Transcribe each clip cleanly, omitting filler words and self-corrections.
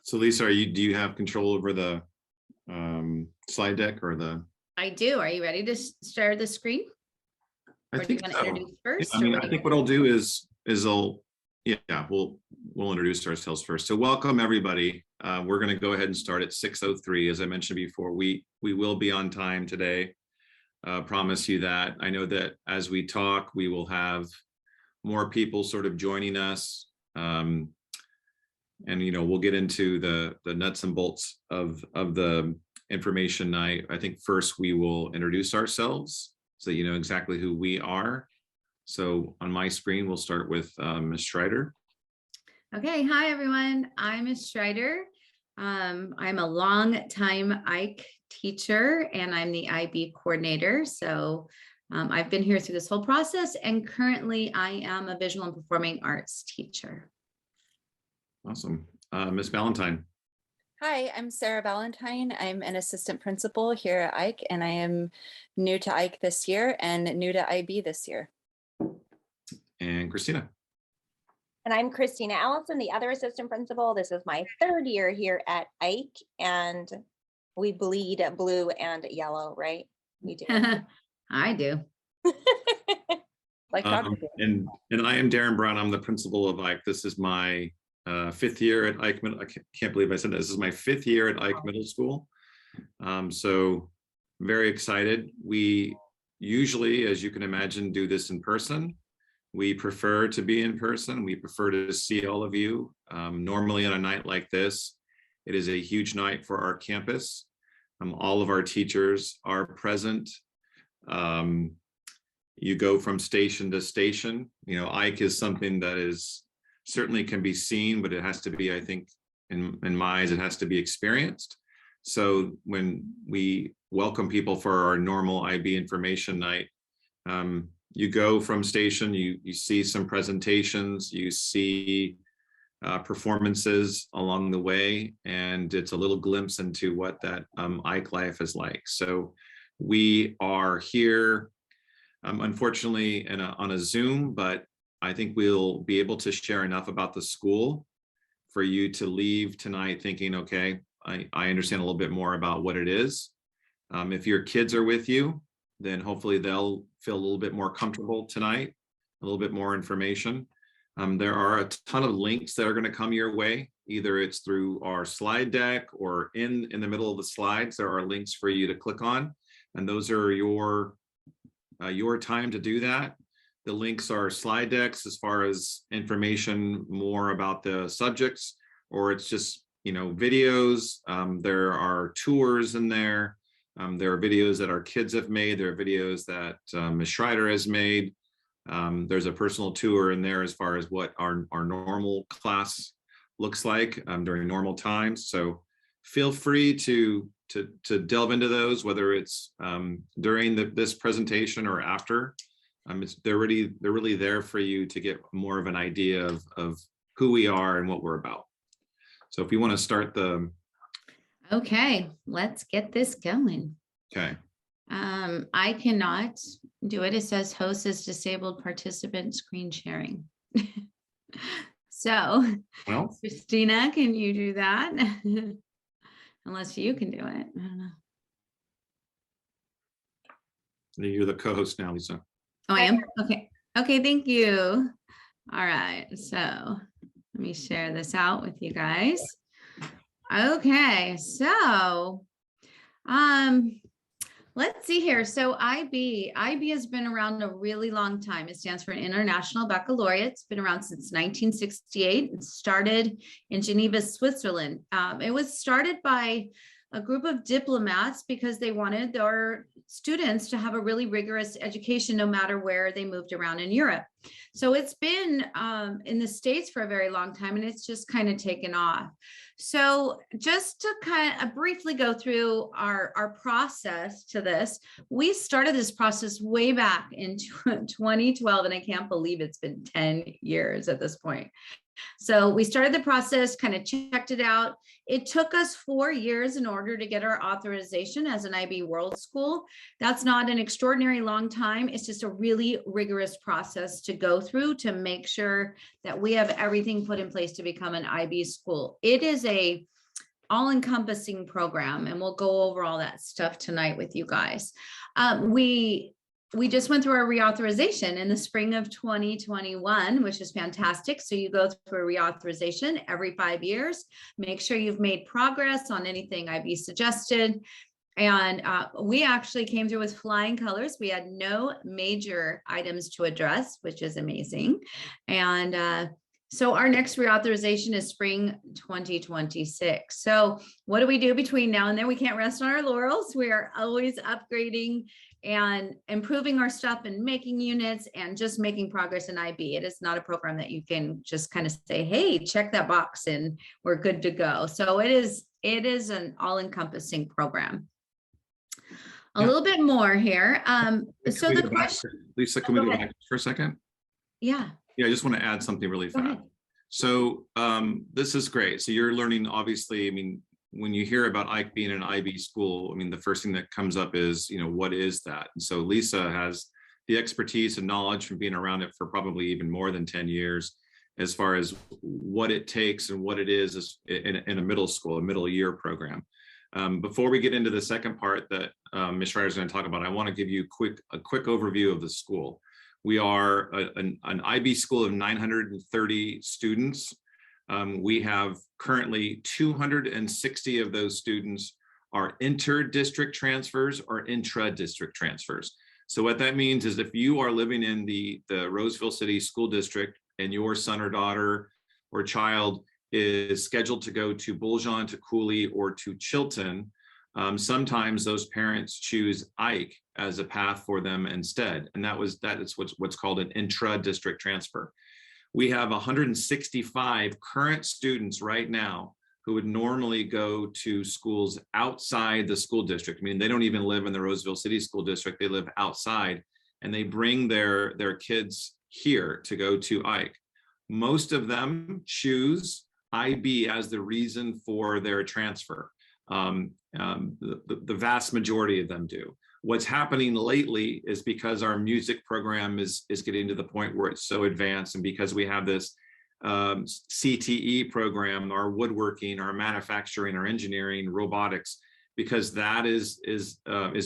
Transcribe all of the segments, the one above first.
So Lisa, do you have control over the slide deck or the? I do. Are you ready to share the screen? I think do you want so. to introduce first? I mean, I think what I'll do is we'll introduce ourselves first. So welcome everybody. We're going to go ahead and start at 6:03. As I mentioned before, we will be on time today. Promise you that. I know that as we talk, we will have more people sort of joining us. And we'll get into the nuts and bolts of the information night. I think first we will introduce ourselves so that you know exactly who we are. So on my screen, we'll start with Ms. Schreider. Okay, hi everyone. I'm Ms. Schreider. I'm a long-time Eich teacher and I'm the IB coordinator. So I've been here through this whole process, and currently I am a visual and performing arts teacher. Awesome. Ms. Valentine. Hi, I'm Sarah Valentine. I'm an assistant principal here at Eich, and I am new to Eich this year and new to IB this year. And Christina. And I'm Christina Allison, the other assistant principal. This is my third year here at Eich, and we bleed blue and yellow, right? We do. I do. Like and I am Darren Brown. I'm the principal of Eich. This is my fifth year at Eich Middle. I can't believe I said that. This is my fifth year at Eich Middle School. So very excited. We usually, as you can imagine, do this in person. We prefer to be in person. We prefer to see all of you. Normally on a night like this, it is a huge night for our campus. All of our teachers are present. You go from station to station. Eich is something that is certainly can be seen, but it has to be, I think, in my eyes, it has to be experienced. So when we welcome people for our normal IB information night, you go from station, you see some presentations, you see performances along the way, and it's a little glimpse into what that Eich life is like. So we are here, unfortunately, on a Zoom, but I think we'll be able to share enough about the school for you to leave tonight thinking, okay, I understand a little bit more about what it is. If your kids are with you, then hopefully they'll feel a little bit more comfortable tonight, a little bit more information. There are a ton of links that are going to come your way. Either it's through our slide deck or in the middle of the slides, there are links for you to click on. And those are your time to do that. The links are slide decks as far as information more about the subjects, or it's just, videos. There are tours in there. There are videos that our kids have made. There are videos that Ms. Schreider has made. There's a personal tour in there as far as what our normal class looks like during normal times. So feel free to delve into those, whether it's during this presentation or after. They're really there for you to get more of an idea of who we are and what we're about. So if you want to start Okay, let's get this going. Okay. I cannot do it. It says host is disabled participant screen sharing. So, well, Christina, can you do that? Unless you can do it. I don't know. You're the co-host now, Lisa. Oh, I am? Okay. Okay, thank you. All right. So let me share this out with you guys. Okay, so let's see here. So IB has been around a really long time. It stands for International Baccalaureate. It's been around since 1968. It started in Geneva, Switzerland. It was started by a group of diplomats because they wanted their students to have a really rigorous education no matter where they moved around in Europe. So it's been in the States for a very long time, and it's just kind of taken off. So just to kind of briefly go through our process to this, we started this process way back in 2012, and I can't believe it's been 10 years at this point. So we started the process, kind of checked it out. It took us 4 years in order to get our authorization as an IB World School. That's not an extraordinary long time. It's just a really rigorous process to go through to make sure that we have everything put in place to become an IB school. It is a all-encompassing program, and we'll go over all that stuff tonight with you guys. We just went through our reauthorization in the spring of 2021, which is fantastic. So you go through a reauthorization every 5 years. Make sure you've made progress on anything IB suggested. And we actually came through with flying colors. We had no major items to address, which is amazing. And so our next reauthorization is spring 2026. So what do we do between now and then? We can't rest on our laurels. We are always upgrading and improving our stuff and making units and just making progress in IB. It is not a program that you can just kind of say, hey, check that box and we're good to go. So it is an all-encompassing program. A little bit more here. So the question, Lisa, can we go back for a second? Yeah. Yeah, I just want to add something really fast. So this is great. So you're learning, obviously, I mean, when you hear about Eich being an IB school, I mean, the first thing that comes up is, you know, what is that? And so Lisa has the expertise and knowledge from being around it for probably even more than 10 years, as far as what it takes and what it is in a middle school, a middle year program. Before we get into the second part that Ms. Schreier is going to talk about, I want to give you a quick overview of the school. We are an IB school of 930 students. We have currently 260 of those students are inter-district transfers or intra-district transfers. So what that means is if you are living in the Roseville City School District and your son or daughter or child is scheduled to go to Buljan, to Cooley, or to Chilton, sometimes those parents choose Eich as a path for them instead. And that is what's called an intra-district transfer. We have 165 current students right now who would normally go to schools outside the school district. I mean, they don't even live in the Roseville City School District, they live outside, and they bring their kids here to go to Eich. Most of them choose IB as the reason for their transfer. The vast majority of them do. What's happening lately is because our music program is getting to the point where it's so advanced, and because we have this CTE program, our woodworking, our manufacturing, our engineering, robotics, because that is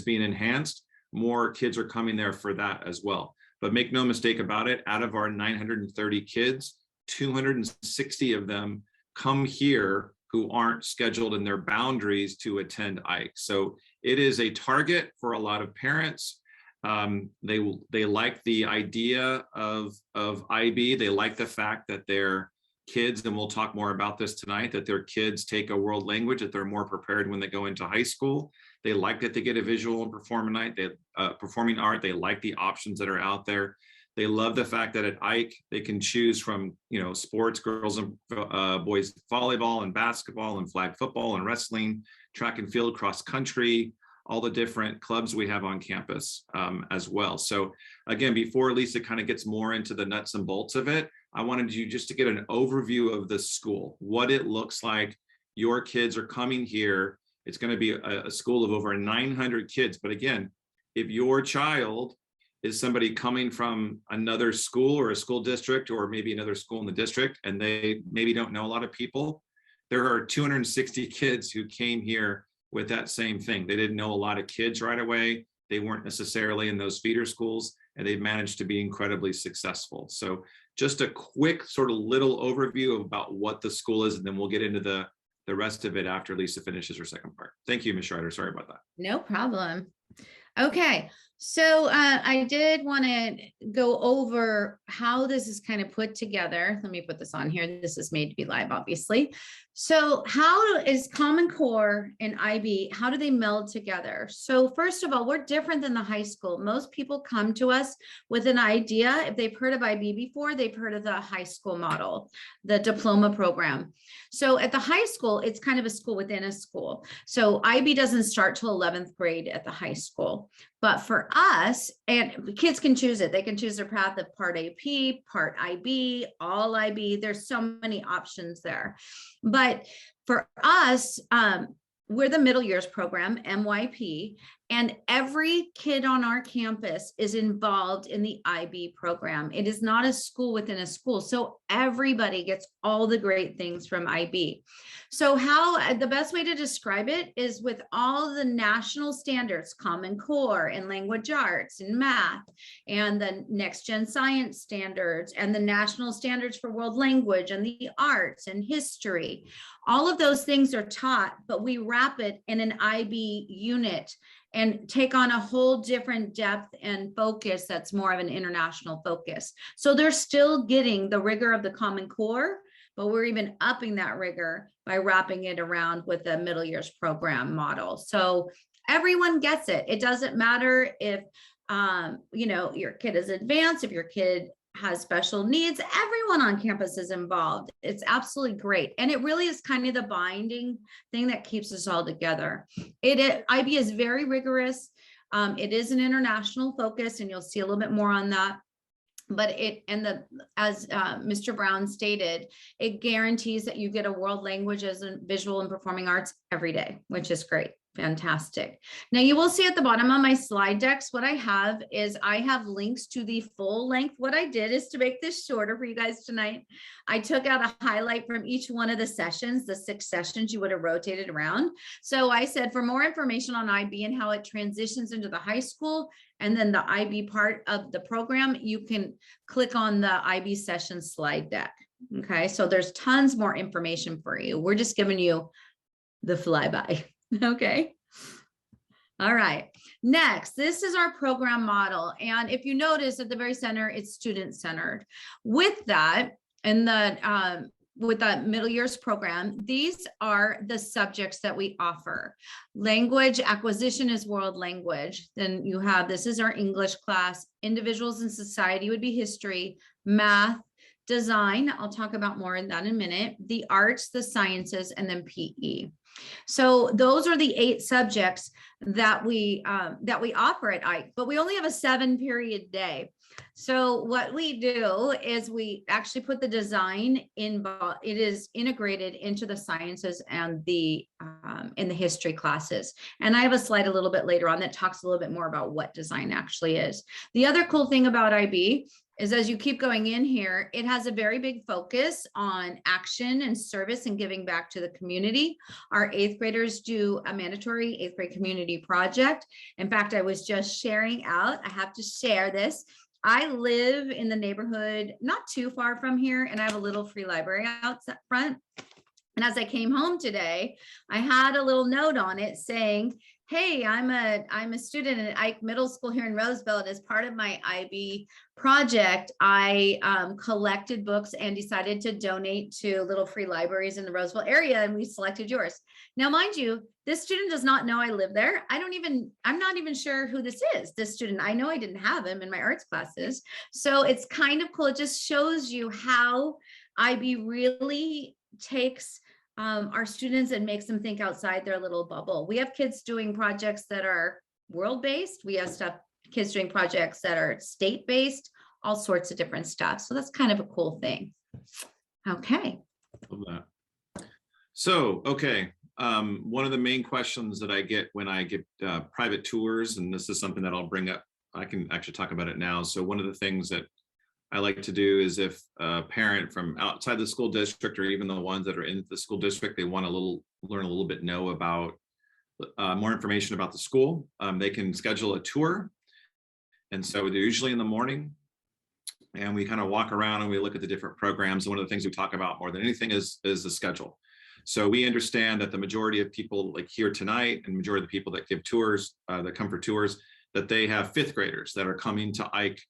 being enhanced, more kids are coming there for that as well. But make no mistake about it, out of our 930 kids, 260 of them come here who aren't scheduled in their boundaries to attend Eich. So it is a target for a lot of parents. They like the idea of IB. They like the fact that their kids, and we'll talk more about this tonight, that their kids take a world language, that they're more prepared when they go into high school. They like that they get a visual and performing art. They like the options that are out there. They love the fact that at Eich, they can choose from, you know, sports, girls and boys volleyball and basketball and flag football and wrestling, track and field, cross country, all the different clubs we have on campus as well. So again, before Lisa kind of gets more into the nuts and bolts of it, I wanted you just to get an overview of the school, what it looks like. Your kids are coming here. It's going to be a school of over 900 kids. But again, if your child is somebody coming from another school or a school district, or maybe another school in the district, and they maybe don't know a lot of people, there are 260 kids who came here with that same thing. They didn't know a lot of kids right away. They weren't necessarily in those feeder schools, and they've managed to be incredibly successful. So just a quick sort of little overview about what the school is, and then we'll get into the rest of it after Lisa finishes her second part. Thank you, Ms. Schreier. Sorry about that. No problem. Okay, so I did want to go over how this is kind of put together. Let me put this on here. This is made to be live, obviously. So how is Common Core and IB, how do they meld together? So first of all, we're different than the high school. Most people come to us with an idea. If they've heard of IB before, they've heard of the high school model, the diploma program. So at the high school, it's kind of a school within a school. So IB doesn't start till 11th grade at the high school. But for us, and kids can choose it. They can choose their path of part AP, part IB, all IB. There's so many options there. But for us, we're the middle years program, MYP, And every kid on our campus is involved in the IB program. It is not a school within a school. So everybody gets all the great things from IB. So how the best way to describe it is with all the national standards, Common Core in language arts and math, and the next gen science standards, and the national standards for world language and the arts and history. All of those things are taught, but we wrap it in an IB unit and take on a whole different depth and focus that's more of an international focus. So they're still getting the rigor of the Common Core, but we're even upping that rigor by wrapping it around with the middle years program model. So everyone gets it. It doesn't matter if your kid is advanced, if your kid has special needs, everyone on campus is involved. It's absolutely great. And it really is kind of the binding thing that keeps us all together. IB is very rigorous. It is an international focus, and you'll see a little bit more on that. But as Mr. Brown stated, it guarantees that you get a world language as a visual and performing arts every day, which is great. Fantastic. Now you will see at the bottom of my slide decks, what I have links to the full length. What I did is to make this shorter for you guys tonight. I took out a highlight from each one of the sessions, the 6 sessions you would have rotated around. So I said, for more information on IB and how it transitions into the high school, and then the IB part of the program, you can click on the IB session slide deck. Okay, so there's tons more information for you. We're just giving you the flyby. Okay. All right. Next, this is our program model. And if you notice at the very center, it's student centered. With that, and with that middle years program, these are the subjects that we offer. Language acquisition is world language. Then you have, this is our English class. Individuals in society would be history, math, design. I'll talk about more of that in a minute. The arts, the sciences, and then PE. So those are the 8 subjects that we offer at Eich, but we only have a 7-period day. So what we do is we actually put the design in, it is integrated into the sciences and the in the history classes. And I have a slide a little bit later on that talks a little bit more about what design actually is. The other cool thing about IB is, as you keep going in here, it has a very big focus on action and service and giving back to the community. Our 8th graders do a mandatory 8th grade community project. In fact, I was just sharing out, I have to share this. I live in the neighborhood not too far from here, and I have a little free library out front. And as I came home today, I had a little note on it saying, hey, I'm a student at Eich Middle School here in Roseville. And as part of my IB project, I collected books and decided to donate to little free libraries in the Roseville area, and we selected yours. Now, mind you, this student does not know I live there. I'm not even sure who this is, this student. I know I didn't have him in my arts classes. So it's kind of cool. It just shows you how IB really takes our students and makes them think outside their little bubble. We have kids doing projects that are world-based. We have kids doing projects that are state-based, all sorts of different stuff. So that's kind of a cool thing. Okay. Love that. So, okay. One of the main questions that I get when I get private tours, and this is something that I'll bring up, I can actually talk about it now. So one of the things that I like to do is, if a parent from outside the school district, or even the ones that are in the school district, they want to learn a little bit, know about more information about the school, they can schedule a tour. And so they're usually in the morning, and we kind of walk around and we look at the different programs. And one of the things we talk about more than anything is the schedule. So we understand that the majority of people like here tonight, and majority of the people that give tours, that come for tours, that they have 5th graders that are coming to Eich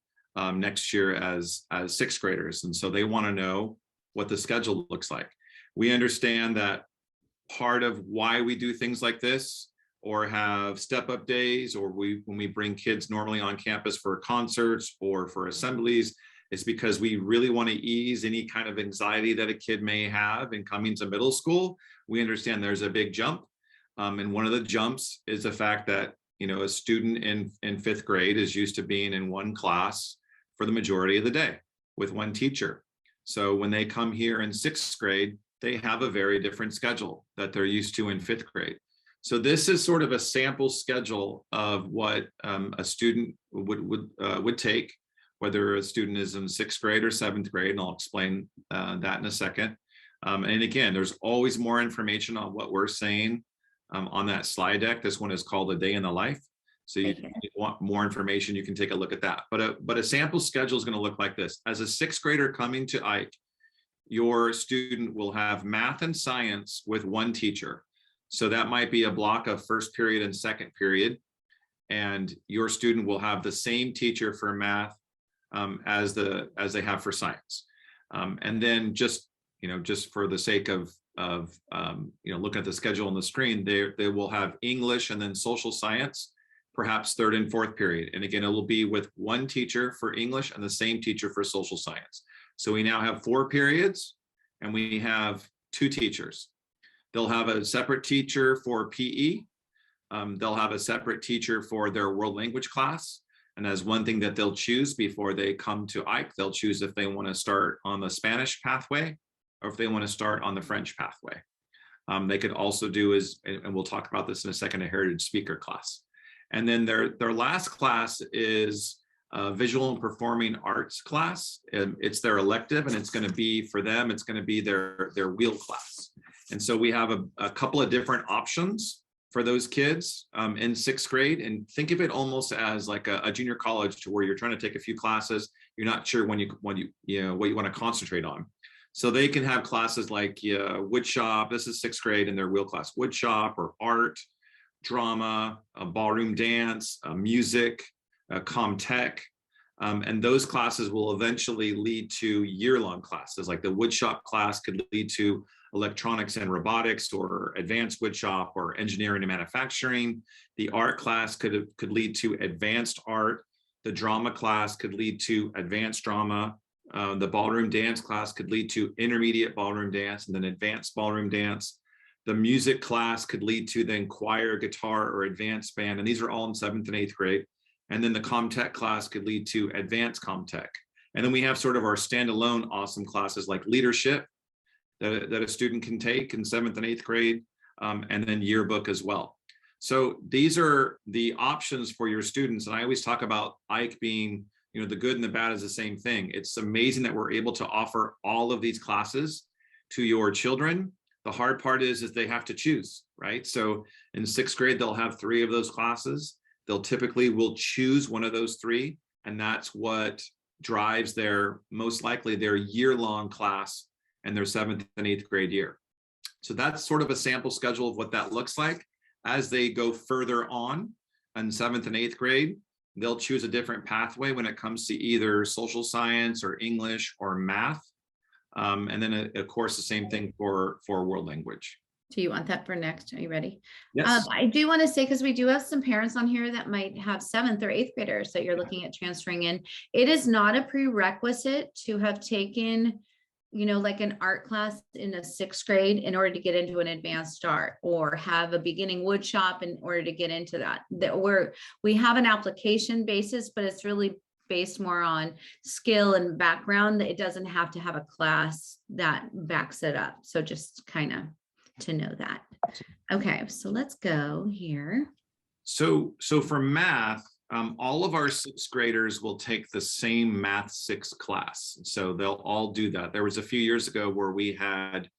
next year as 6th graders. And so they want to know what the schedule looks like. We understand that part of why we do things like this, or have step-up days, or when we bring kids normally on campus for concerts or for assemblies, is because we really want to ease any kind of anxiety that a kid may have in coming to middle school. We understand there's a big jump. And one of the jumps is the fact that, a student in 5th grade is used to being in one class for the majority of the day with one teacher. So when they come here in 6th grade, they have a very different schedule that they're used to in 5th grade. So this is sort of a sample schedule of what a student would take, whether a student is in 6th grade or 7th grade, and I'll explain that in a second. And again, there's always more information on what we're saying on that slide deck. This one is called A Day in the Life. So if you want more information, you can take a look at that. But a sample schedule is going to look like this. As a 6th grader coming to Eich, your student will have math and science with one teacher. So that might be a block of 1st period and 2nd period. And your student will have the same teacher for math as they have for science. And then just for the sake of looking at the schedule on the screen, they will have English and then social science, perhaps 3rd and 4th period. And again, it will be with one teacher for English and the same teacher for social science. So we now have 4 periods and we have 2 teachers. They'll have a separate teacher for PE. They'll have a separate teacher for their world language class. And as one thing that they'll choose before they come to Eich, they'll choose if they want to start on the Spanish pathway or if they want to start on the French pathway. They could also do and we'll talk about this in a second, a heritage speaker class. And then their last class is a visual and performing arts class. It's their elective, and it's going to be for them, it's going to be their wheel class. And so we have a couple of different options for those kids in 6th grade. And think of it almost as like a junior college, to where you're trying to take a few classes. You're not sure what you want to concentrate on. So they can have classes like wood shop. This is 6th grade in their wheel class, wood shop or art, drama, ballroom dance, music, comtech. And those classes will eventually lead to year-long classes. Like the wood shop class could lead to electronics and robotics, or advanced wood shop, or engineering and manufacturing. The art class could lead to advanced art. The drama class could lead to advanced drama. The ballroom dance class could lead to intermediate ballroom dance and then advanced ballroom dance. The music class could lead to then choir, guitar, or advanced band. And these are all in 7th and 8th grade. And then the comtech class could lead to advanced comtech. And then we have sort of our standalone awesome classes like leadership that a student can take in 7th and 8th grade, and then yearbook as well. So these are the options for your students. And I always talk about Eich being, the good and the bad is the same thing. It's amazing that we're able to offer all of these classes to your children. The hard part is they have to choose, right? So in 6th grade, they'll have 3 of those classes. They'll typically will choose one of those 3, and that's what drives most likely their year-long class and their 7th and 8th grade year. So that's sort of a sample schedule of what that looks like. As they go further on in 7th and 8th grade, they'll choose a different pathway when it comes to either social science or English or math. And then of course, the same thing for world language. Do you want that for next? Are you ready? Yes. I do want to say, because we do have some parents on here that might have 7th or 8th graders that you're looking at transferring in. It is not a prerequisite to have taken, like an art class in a 6th grade in order to get into an advanced art, or have a beginning wood shop in order to get into that. We have an application basis, but it's really based more on skill and background. It doesn't have to have a class that backs it up. So just kind of to know that. Okay, so let's go here. So for math, all of our 6th graders will take the same Math 6 class. So they'll all do that. There was a few years ago where we had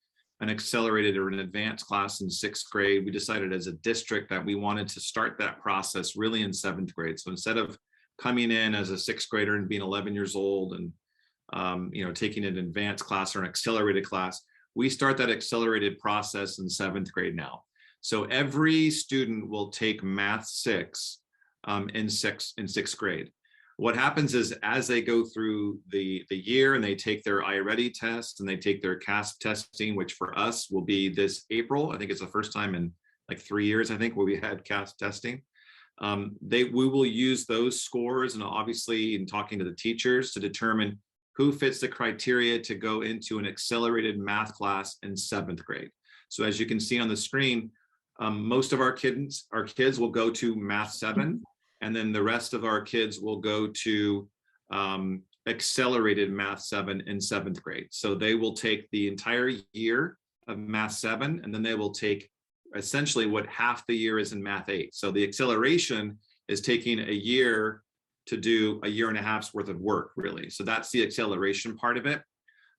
an accelerated or an advanced class in 6th grade. We decided as a district that we wanted to start that process really in 7th grade. So instead of coming in as a 6th grader and being 11 years old and taking an advanced class or an accelerated class, we start that accelerated process in 7th grade now. So every student will take Math 6 in 6th grade. What happens is, as they go through the year and they take their iReady test and they take their CASP testing, which for us will be this April. I think it's the first time in like 3 years, I think, where we had CASP testing. We will use those scores, and obviously in talking to the teachers, to determine who fits the criteria to go into an accelerated math class in 7th grade. So as you can see on the screen, most of our kids will go to Math 7, and then the rest of our kids will go to accelerated Math 7 in 7th grade. So they will take the entire year of Math 7, and then they will take essentially what half the year is in Math 8. So the acceleration is taking a year to do a year and a half's worth of work, really. So that's the acceleration part of it.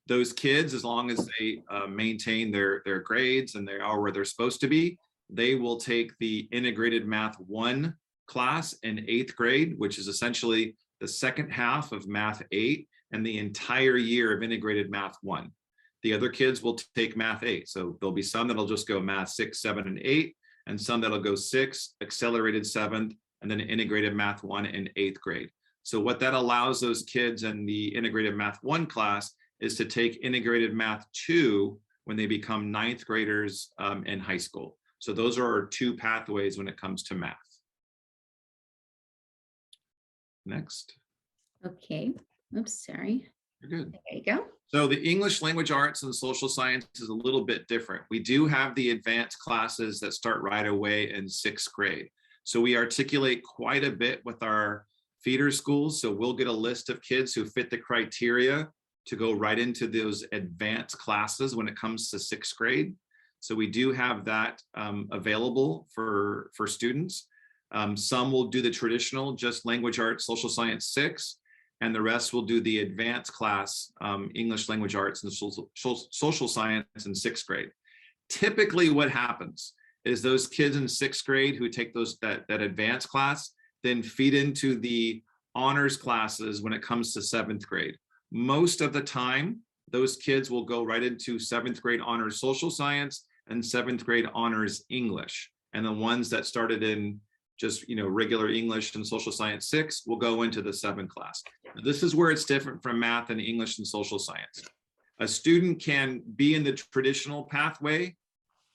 Those kids, as long as they maintain their grades and they are where they're supposed to be, they will take the integrated Math 1 class in 8th grade, which is essentially the second half of Math 8 and the entire year of integrated Math 1. The other kids will take Math 8. So there'll be some that'll just go Math 6, 7, and 8, and some that'll go 6, accelerated 7th, and then integrated Math 1 in 8th grade. So what that allows those kids in the integrated Math 1 class is to take integrated Math 2 when they become 9th graders in high school. So those are our 2 pathways when it comes to math. Next. Okay. Oops, sorry. You're good. There you go. So the English language arts and social science is a little bit different. We do have the advanced classes that start right away in 6th grade. So we articulate quite a bit with our feeder schools. So we'll get a list of kids who fit the criteria to go right into those advanced classes when it comes to 6th grade. So we do have that available for students. Some will do the traditional, just language arts, social science 6, and the rest will do the advanced class, English language arts and social science in 6th grade. Typically what happens is those kids in 6th grade who take that advanced class then feed into the honors classes when it comes to 7th grade. Most of the time, those kids will go right into 7th grade honors social science and 7th grade honors English. And the ones that started in just regular English and social science 6 will go into the 7th class. Now, this is where it's different from math and English and social science. A student can be in the traditional pathway,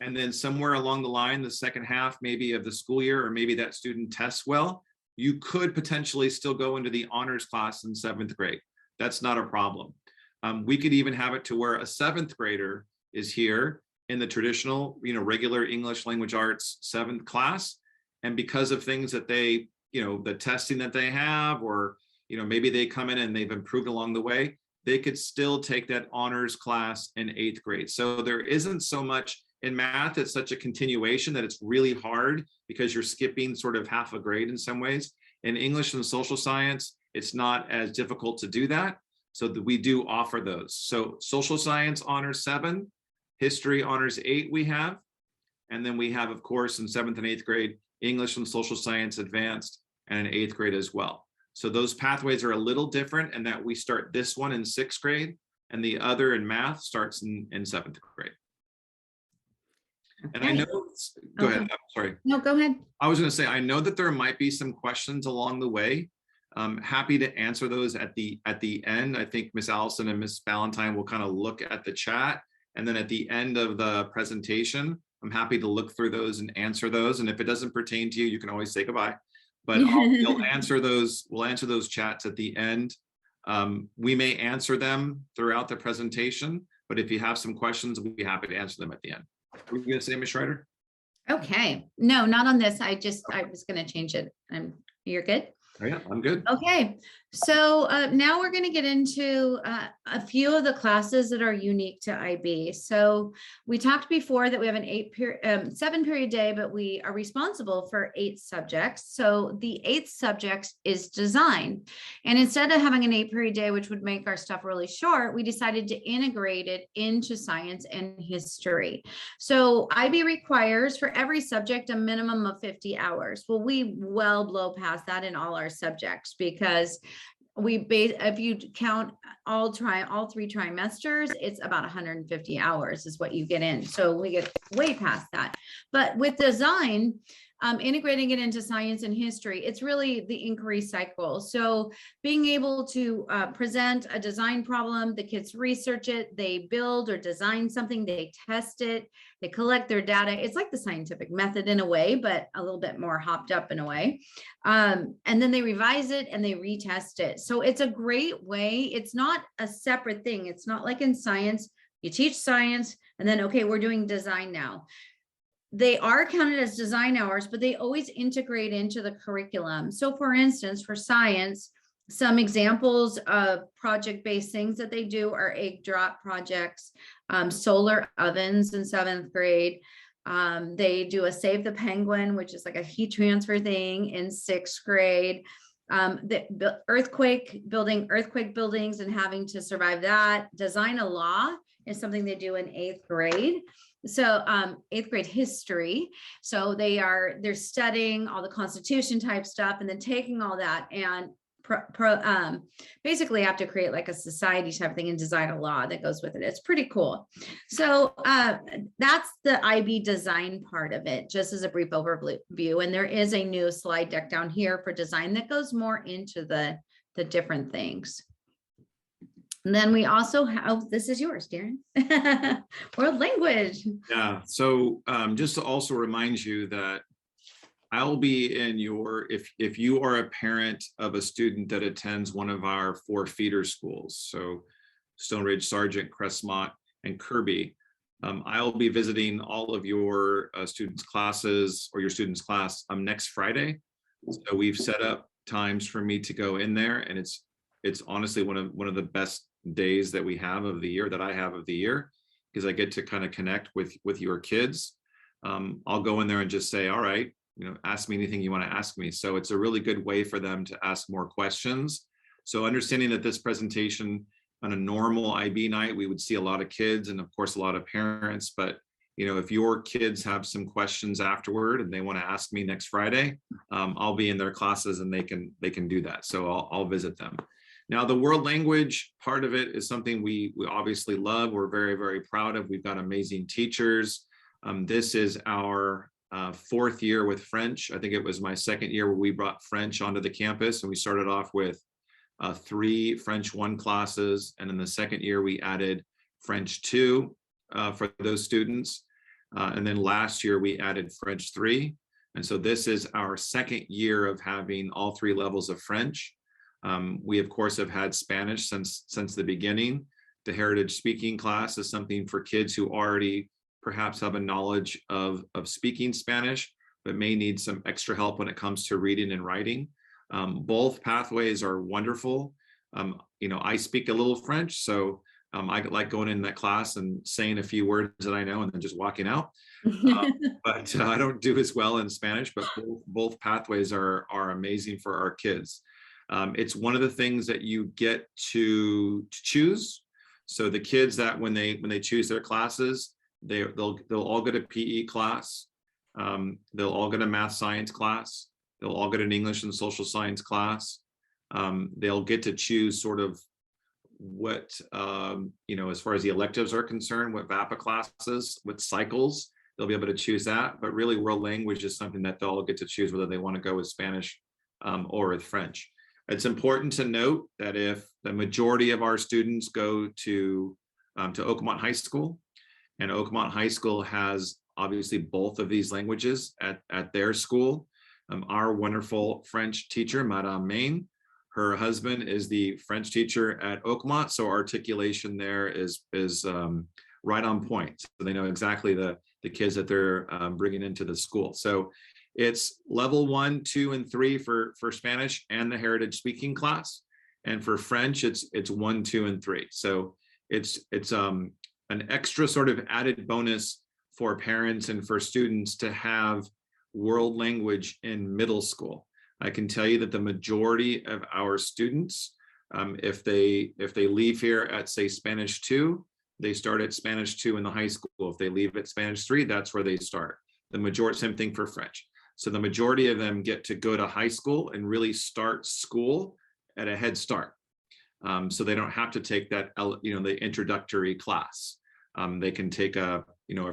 and then somewhere along the line, the second half maybe of the school year, or maybe that student tests well, you could potentially still go into the honors class in 7th grade. That's not a problem. We could even have it to where a 7th grader is here in the traditional, regular English language arts 7th class. And because of things that they, the testing that they have, or, maybe they come in and they've improved along the way, they could still take that honors class in 8th grade. So there isn't so much in math, it's such a continuation that it's really hard because you're skipping sort of half a grade in some ways. In English and social science, it's not as difficult to do that. So that we do offer those. So social science honors 7, history honors 8 we have. And then we have, of course, in 7th and 8th grade, English and social science advanced, and in 8th grade as well. So those pathways are a little different in that we start this one in 6th grade and the other in math starts in 7th grade. And I know, go ahead, I'm sorry. No, go ahead. I was going to say, I know that there might be some questions along the way. I'm happy to answer those at the end. I think Miss Allison and Miss Valentine will kind of look at the chat. And then at the end of the presentation, I'm happy to look through those and answer those. And if it doesn't pertain to you, you can always say goodbye. But we'll answer those chats at the end. We may answer them throughout the presentation, but if you have some questions, we'll be happy to answer them at the end. What were you going to say, Ms. Schreider? Okay. No, not on this. I was going to change it. You're good? Oh, yeah, I'm good. Okay, so now we're going to get into a few of the classes that are unique to IB. So we talked before that we have an 7-period day, but we are responsible for 8 subjects. So the 8th subject is design. And instead of having an 8-period day, which would make our stuff really short, we decided to integrate it into science and history. So IB requires for every subject a minimum of 50 hours. Well, we well blow past that in all our subjects because if you count all 3 trimesters, it's about 150 hours is what you get in. So we get way past that. But with design, integrating it into science and history, it's really the inquiry cycle. So being able to present a design problem, the kids research it, they build or design something, they test it, they collect their data. It's like the scientific method in a way, but a little bit more hopped up in a way. And then they revise it and they retest it. So it's a great way. It's not a separate thing. It's not like in science, you teach science and then, okay, we're doing design now. They are counted as design hours, but they always integrate into the curriculum. So for instance, for science, some examples of project-based things that they do are egg drop projects, solar ovens in 7th grade, They do a Save the Penguin, which is like a heat transfer thing in 6th grade. The building earthquake buildings and having to survive that. Design a law is something they do in 8th grade. So 8th grade history. So they're studying all the Constitution type stuff and then taking all that and basically have to create like a society type thing and design a law that goes with it. It's pretty cool. So that's the IB design part of it, just as a brief overview. And there is a new slide deck down here for design that goes more into the different things. And then we also have, oh, this is yours, Darren. World language. Yeah, so just to also remind you that I'll be in if you are a parent of a student that attends one of our 4 feeder schools, so Stone Ridge, Sargent, Crestmont, and Kirby, I'll be visiting all of your students' classes or your students' class next Friday. So we've set up times for me to go in there, and it's honestly one of the best days that we have of the year, that I have of the year, because I get to kind of connect with your kids. I'll go in there and just say, all right, ask me anything you want to ask me. So it's a really good way for them to ask more questions. So understanding that this presentation on a normal IB night, we would see a lot of kids and of course a lot of parents, but if your kids have some questions afterward and they want to ask me next Friday, I'll be in their classes and they can do that. So I'll visit them. Now, the world language part of it is something we obviously love. We're very, very proud of. We've got amazing teachers. This is our 4th year with French. I think it was my 2nd year where we brought French onto the campus, and we started off with 3 French 1 classes. And in the 2nd year, we added French 2 for those students. And then last year, we added French 3. And so this is our 2nd year of having all 3 levels of French. We, of course, have had Spanish since the beginning. The heritage speaking class is something for kids who already perhaps have a knowledge of speaking Spanish, but may need some extra help when it comes to reading and writing. Both pathways are wonderful. I speak a little French, so I like going in that class and saying a few words that I know and then just walking out. But I don't do as well in Spanish, but both pathways are amazing for our kids. It's one of the things that you get to choose. So the kids that when they choose their classes, they'll all get a PE class. They'll all get a math science class. They'll all get an English and social science class. They'll get to choose sort of what, as far as the electives are concerned, what VAPA classes, what cycles, they'll be able to choose that. But really world language is something that they'll all get to choose whether they want to go with Spanish or with French. It's important to note that if the majority of our students go to Oakmont High School, and Oakmont High School has obviously both of these languages at their school, our wonderful French teacher, Madame Main, her husband is the French teacher at Oakmont, so articulation there is right on point. So they know exactly the kids that they're bringing into the school. So it's level 1, 2, and 3 for Spanish and the heritage speaking class. And for French, it's 1, 2, and 3. So it's an extra sort of added bonus for parents and for students to have world language in middle school. I can tell you that the majority of our students, if they leave here at, say, Spanish 2, they start at Spanish 2 in the high school. If they leave at Spanish 3, that's where they start. The majority, same thing for French. So the majority of them get to go to high school and really start school at a head start. So they don't have to take that, the introductory class. They can take a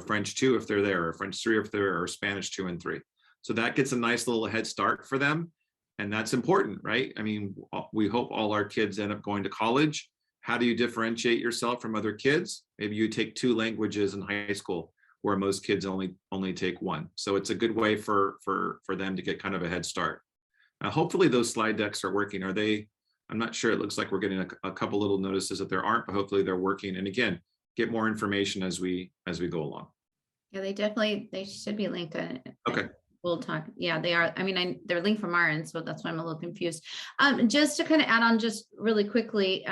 French 2 if they're there, or French 3 if they're, or Spanish 2 and 3. So that gets a nice little head start for them. And that's important, right? I mean, we hope all our kids end up going to college. How do you differentiate yourself from other kids? Maybe you take 2 languages in high school, where most kids only take 1. So it's a good way for them to get kind of a head start. Hopefully those slide decks are working. Are they? I'm not sure. It looks like we're getting a couple little notices that there aren't, but hopefully they're working. And again, get more information as we go along. Yeah, they should be linked on Okay. We'll talk. Yeah, they are. I mean, they're linked from our end, so that's why I'm a little confused. Just to kind of add on just really quickly,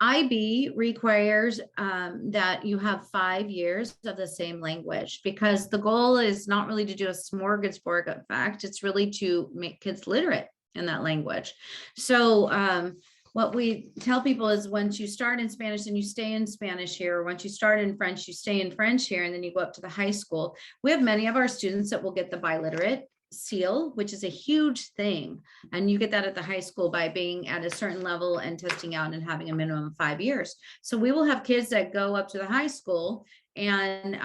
IB requires that you have 5 years of the same language, because the goal is not really to do a smorgasbord effect. It's really to make kids literate in that language. So what we tell people is, once you start in Spanish, then you stay in Spanish here, or once you start in French, you stay in French here, and then you go up to the high school. We have many of our students that will get the biliterate seal, which is a huge thing. And you get that at the high school by being at a certain level and testing out and having a minimum of 5 years. So we will have kids that go up to the high school and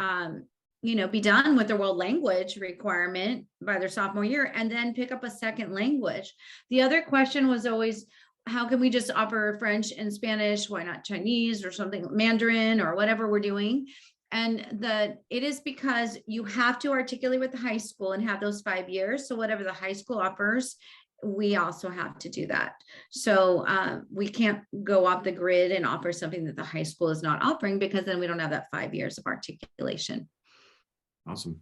be done with their world language requirement by their sophomore year, and then pick up a second language. The other question was always, how can we just offer French and Spanish? Why not Chinese or something, Mandarin or whatever we're doing? And it is because you have to articulate with the high school and have those 5 years. So whatever the high school offers, we also have to do that. So we can't go off the grid and offer something that the high school is not offering, because then we don't have that 5 years of articulation. Awesome.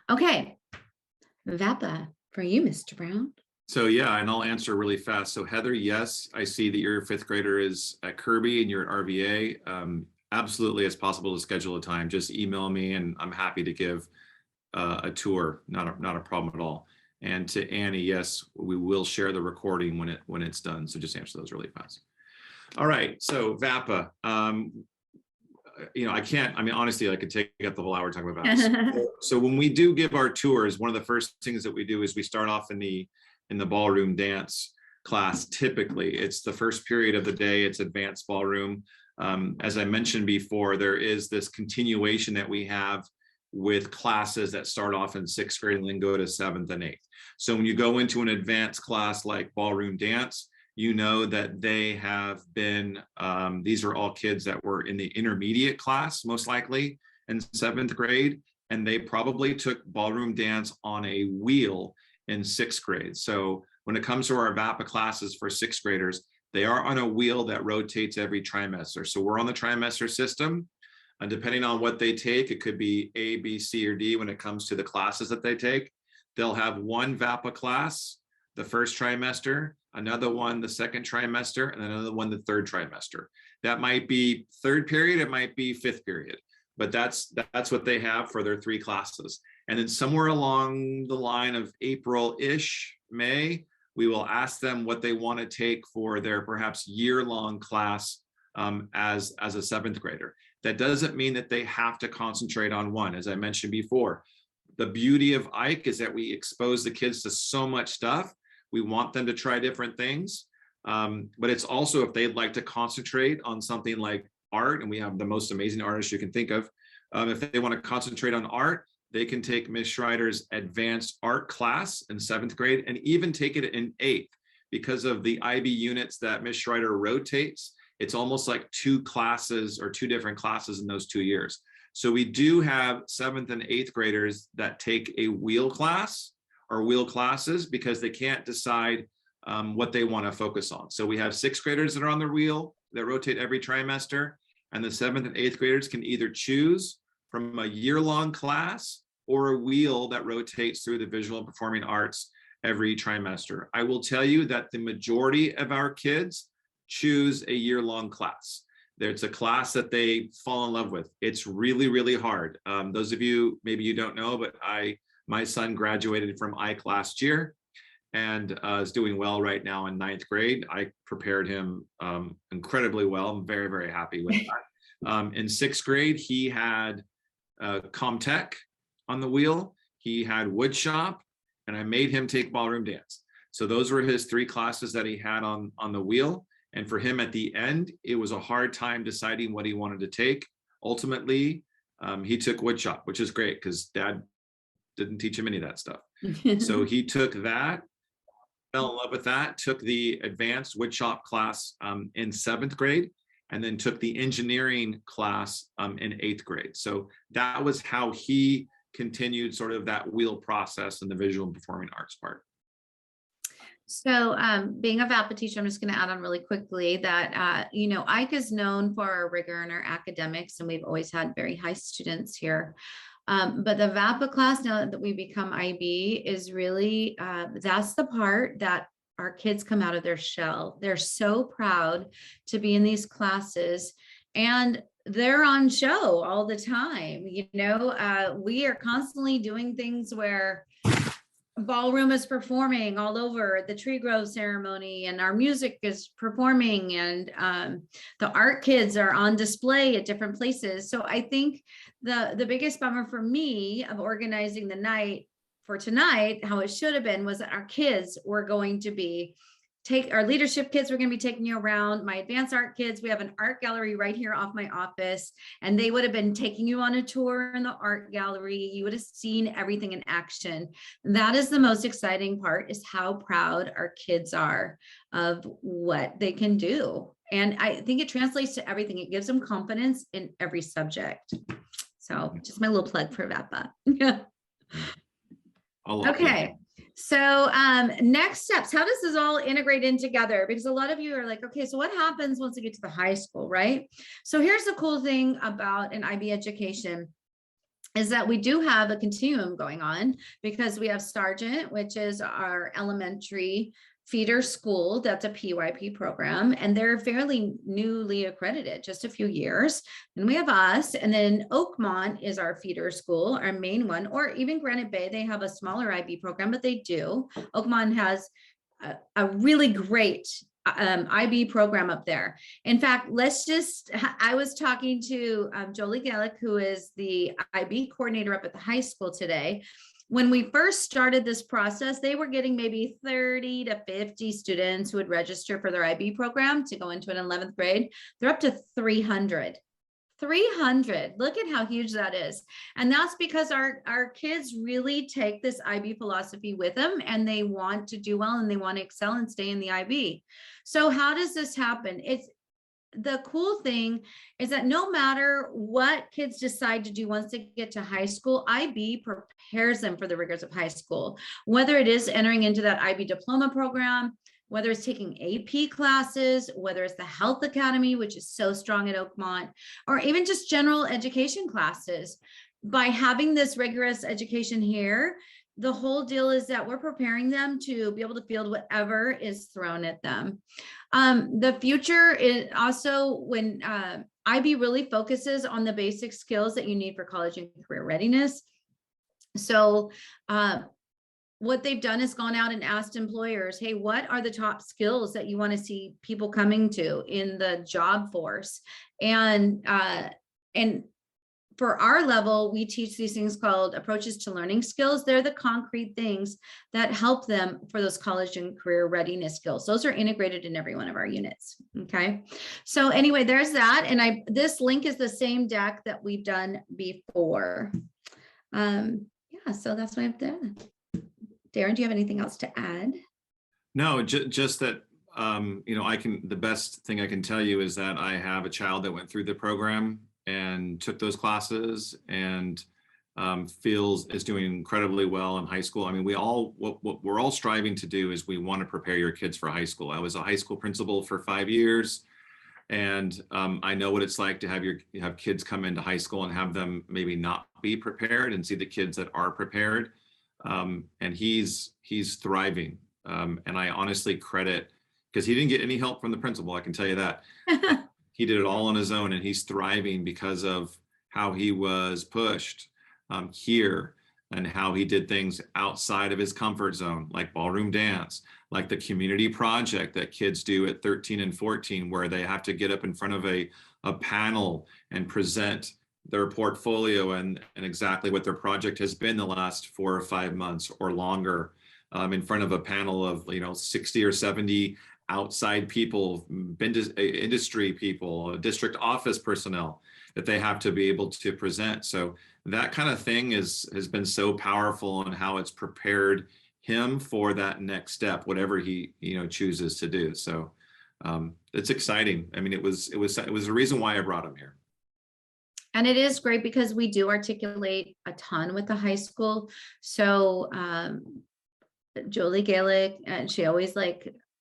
Okay. VAPA for you, Mr. Brown. So yeah, and I'll answer really fast. So Heather, yes, I see that your 5th grader is at Kirby and you're at RVA. Absolutely, it's possible to schedule a time. Just email me and I'm happy to give a tour. Not a problem at all. And to Annie, yes, we will share the recording when it's done. So just answer those really fast. All right, so VAPA. Honestly, I could take up the whole hour talking about it. So when we do give our tours, one of the first things that we do is we start off in the ballroom dance class. Typically, it's the first period of the day. It's advanced ballroom. As I mentioned before, there is this continuation that we have with classes that start off in 6th grade and then go to 7th and 8th. So when you go into an advanced class like ballroom dance, you know that they have been, these are all kids that were in the intermediate class, most likely in 7th grade, and they probably took ballroom dance on a wheel in 6th grade. So when it comes to our VAPA classes for 6th graders, they are on a wheel that rotates every trimester. So we're on the trimester system, and depending on what they take, it could be A, B, C, or D when it comes to the classes that they take. They'll have one VAPA class the first trimester, another one the second trimester, and another one the 3rd trimester. That might be 3rd period, it might be 5th period, but that's what they have for their 3 classes. And then somewhere along the line of April-ish, May, we will ask them what they want to take for their perhaps year-long class as a 7th grader. That doesn't mean that they have to concentrate on one. As I mentioned before, the beauty of Eich is that we expose the kids to so much stuff. We want them to try different things. But it's also, if they'd like to concentrate on something like art, and we have the most amazing artists you can think of, if they want to concentrate on art, they can take Miss Schreider's advanced art class in 7th grade and even take it in 8th. Because of the IB units that Miss Schreider rotates, it's almost like 2 classes or 2 different classes in those 2 years. So we do have 7th and 8th graders that take a wheel class or wheel classes because they can't decide what they want to focus on. So we have 6th graders that are on the wheel that rotate every trimester, and the 7th and 8th graders can either choose from a year-long class or a wheel that rotates through the visual and performing arts every trimester. I will tell you that the majority of our kids choose a year-long class. It's a class that they fall in love with. It's really, really hard. Those of you, maybe you don't know, but my son graduated from Eich last year and is doing well right now in 9th grade. I prepared him incredibly well. I'm very, very happy with that. In 6th grade, he had Comtech on the wheel. He had wood shop, and I made him take ballroom dance. So those were his 3 classes that he had on the wheel. And for him at the end, it was a hard time deciding what he wanted to take. Ultimately, he took wood shop, which is great because Dad didn't teach him any of that stuff. So he took that, fell in love with that, took the advanced wood shop class in 7th grade, and then took the engineering class in 8th grade. So that was how he continued sort of that wheel process in the visual and performing arts part. So being a VAPA teacher, I'm just going to add on really quickly that, Eich is known for our rigor in our academics, and we've always had very high students here. But the VAPA class, now that we become IB, is really, that's the part that our kids come out of their shell. They're so proud to be in these classes, and they're on show all the time. We are constantly doing things where Ballroom is performing all over the tree grove ceremony, and our music is performing, and the art kids are on display at different places. So I think the biggest bummer for me of organizing the night for tonight, how it should have been, was that our kids were going to be our leadership kids were going to be taking you around. My advanced art kids, we have an art gallery right here off my office, and they would have been taking you on a tour in the art gallery. You would have seen everything in action. That is the most exciting part, is how proud our kids are of what they can do. And I think it translates to everything. It gives them confidence in every subject. So just my little plug for VAPA. Okay. So next steps, how does this all integrate in together? Because a lot of you are like, okay, so what happens once we get to the high school, right? So here's the cool thing about an IB education, is that we do have a continuum going on, because we have Sargent, which is our elementary feeder school. That's a PYP program, and they're fairly newly accredited, just a few years. And we have us, and then Oakmont is our feeder school, our main one, or even Granite Bay. They have a smaller IB program, but they do. Oakmont has a really great IB program up there. In fact, I was talking to Jolie Gallick, who is the IB coordinator up at the high school today. When we first started this process, they were getting maybe 30 to 50 students who would register for their IB program to go into an 11th grade. They're up to 300. 300. Look at how huge that is. And that's because our kids really take this IB philosophy with them, and they want to do well, and they want to excel and stay in the IB. So how does this happen? The cool thing is that no matter what kids decide to do once they get to high school, IB prepares them for the rigors of high school, whether it is entering into that IB diploma program, whether it's taking AP classes, whether it's the Health Academy, which is so strong at Oakmont, or even just general education classes. By having this rigorous education here, the whole deal is that we're preparing them to be able to field whatever is thrown at them. The future is also when IB really focuses on the basic skills that you need for college and career readiness. So what they've done is gone out and asked employers, hey, what are the top skills that you want to see people coming to in the job force? And for our level, we teach these things called approaches to learning skills. They're the concrete things that help them for those college and career readiness skills. Those are integrated in every one of our units. Okay. So anyway, there's that. And this link is the same deck that we've done before. Yeah, so that's what I've done. Darren, do you have anything else to add? No, just that, the best thing I can tell you is that I have a child that went through the program and took those classes, and is doing incredibly well in high school. I mean, what we're all striving to do is we want to prepare your kids for high school. I was a high school principal for 5 years, and I know what it's like to have kids come into high school and have them maybe not be prepared, and see the kids that are prepared. And he's thriving. And I honestly credit, because he didn't get any help from the principal, I can tell you that. He did it all on his own, and he's thriving because of how he was pushed here, and how he did things outside of his comfort zone, like ballroom dance, like the community project that kids do at 13 and 14, where they have to get up in front of a panel and present their portfolio and exactly what their project has been the last 4 or 5 months or longer, in front of a panel of 60 or 70 outside people, industry people, district office personnel, that they have to be able to present. So that kind of thing has been so powerful in how it's prepared him for that next step, whatever he chooses to do. So it's exciting. I mean, it was a reason why I brought him here. And it is great because we do articulate a ton with the high school. So Jolie Gallick, and she always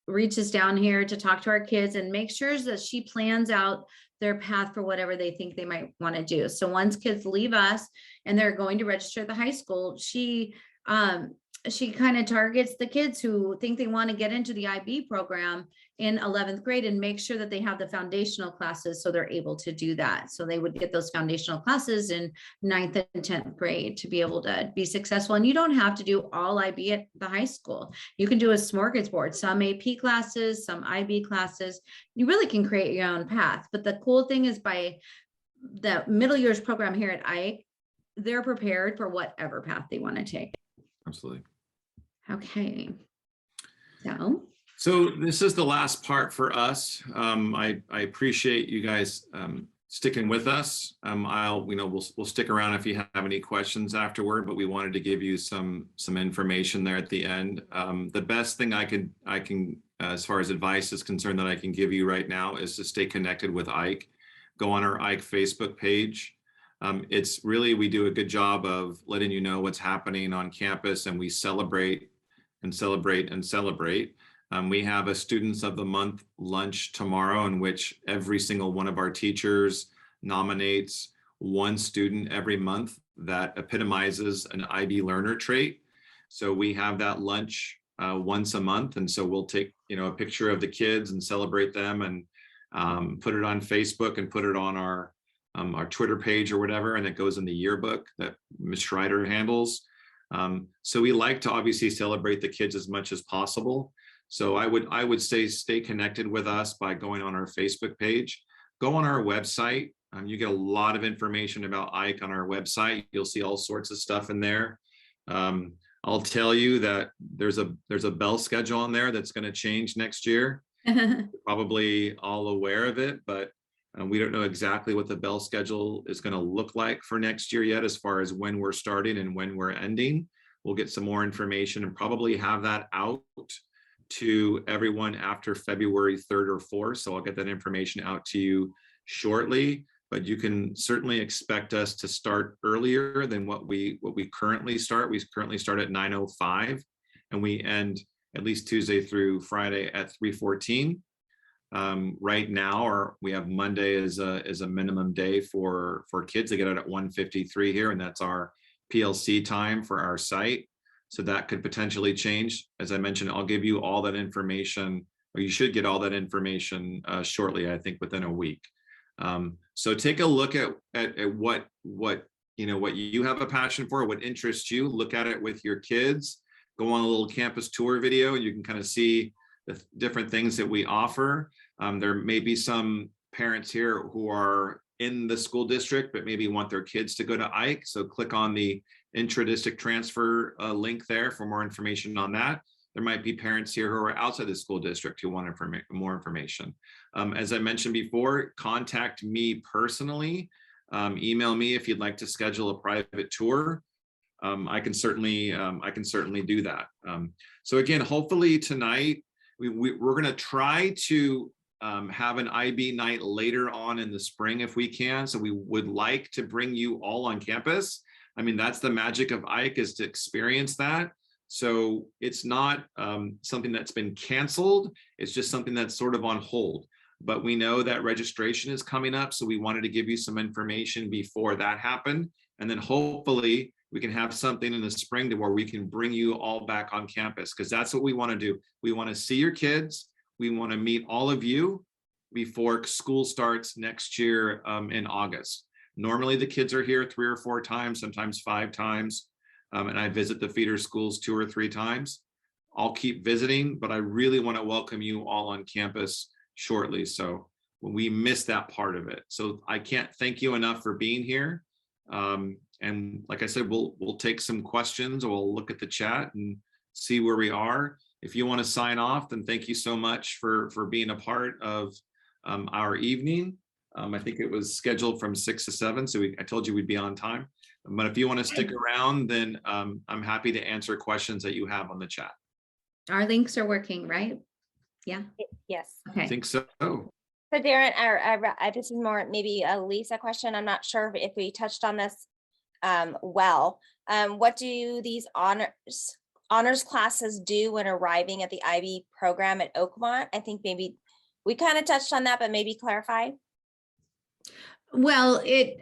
reaches down here to talk to our kids and make sure that she plans out their path for whatever they think they might want to do. So once kids leave us and they're going to register at the high school, she kind of targets the kids who think they want to get into the IB program in 11th grade and make sure that they have the foundational classes so they're able to do that. So they would get those foundational classes in 9th and 10th grade to be able to be successful. And you don't have to do all IB at the high school. You can do a smorgasbord, some AP classes, some IB classes. You really can create your own path. But the cool thing is, by the middle years program here at Eich, they're prepared for whatever path they want to take. Absolutely. Okay. So this is the last part for us. I appreciate you guys sticking with us. We'll stick around if you have any questions afterward, but we wanted to give you some information there at the end. The best thing I can as far as advice is concerned that I can give you right now is to stay connected with Eich. Go on our Eich Facebook page. It's really, we do a good job of letting you know what's happening on campus, and we celebrate and celebrate and celebrate. We have a Students of the Month lunch tomorrow in which every single one of our teachers nominates one student every month that epitomizes an IB learner trait. So we have that lunch once a month. And so we'll take, a picture of the kids and celebrate them and put it on Facebook and put it on our Twitter page or whatever. And it goes in the yearbook that Ms. Schreider handles. So we like to obviously celebrate the kids as much as possible. So I would say stay connected with us by going on our Facebook page. Go on our website. You get a lot of information about Eich on our website. You'll see all sorts of stuff in there. I'll tell you that there's a bell schedule on there that's going to change next year. You're probably all aware of it, but we don't know exactly what the bell schedule is going to look like for next year yet, as far as when we're starting and when we're ending. We'll get some more information and probably have that out to everyone after February 3rd or 4th. So I'll get that information out to you shortly, but you can certainly expect us to start earlier than what we currently start. We currently start at 9:05 and we end at least Tuesday through Friday at 3:14. Right now, we have Monday as a minimum day for kids. They get out at 1:53 here, and that's our PLC time for our site. So that could potentially change. As I mentioned, I'll give you all that information, or you should get all that information shortly, I think within a week. So take a look at what you have a passion for, what interests you. Look at it with your kids. Go on a little campus tour video, and you can kind of see the different things that we offer. There may be some parents here who are in the school district, but maybe want their kids to go to Eich. So click on the intra-district transfer link there for more information on that. There might be parents here who are outside the school district who want more information. As I mentioned before, contact me personally. Email me if you'd like to schedule a private tour. I can certainly do that. So again, hopefully tonight, we're going to try to have an IB night later on in the spring if we can. So we would like to bring you all on campus. I mean, that's the magic of Eich, is to experience that. So it's not something that's been canceled. It's just something that's sort of on hold. But we know that registration is coming up. So we wanted to give you some information before that happened. And then hopefully we can have something in the spring to where we can bring you all back on campus, because that's what we want to do. We want to see your kids. We want to meet all of you before school starts next year in August. Normally the kids are here 3 or 4 times, sometimes 5 times. And I visit the feeder schools 2 or 3 times. I'll keep visiting, but I really want to welcome you all on campus shortly. So we missed that part of it. So I can't thank you enough for being here. And like I said, we'll take some questions, or we'll look at the chat and see where we are. If you want to sign off, then thank you so much for being a part of our evening. I think it was scheduled from 6 to 7, so I told you we'd be on time. But if you want to stick around, then I'm happy to answer questions that you have on the chat. Our links are working, right? Yeah. Yes. Okay. I think so. So Darren, this is more maybe a Lisa question. I'm not sure if we touched on this well. What do these honors classes do when arriving at the IB program at Oakmont? I think maybe we kind of touched on that, but maybe clarify. Well, it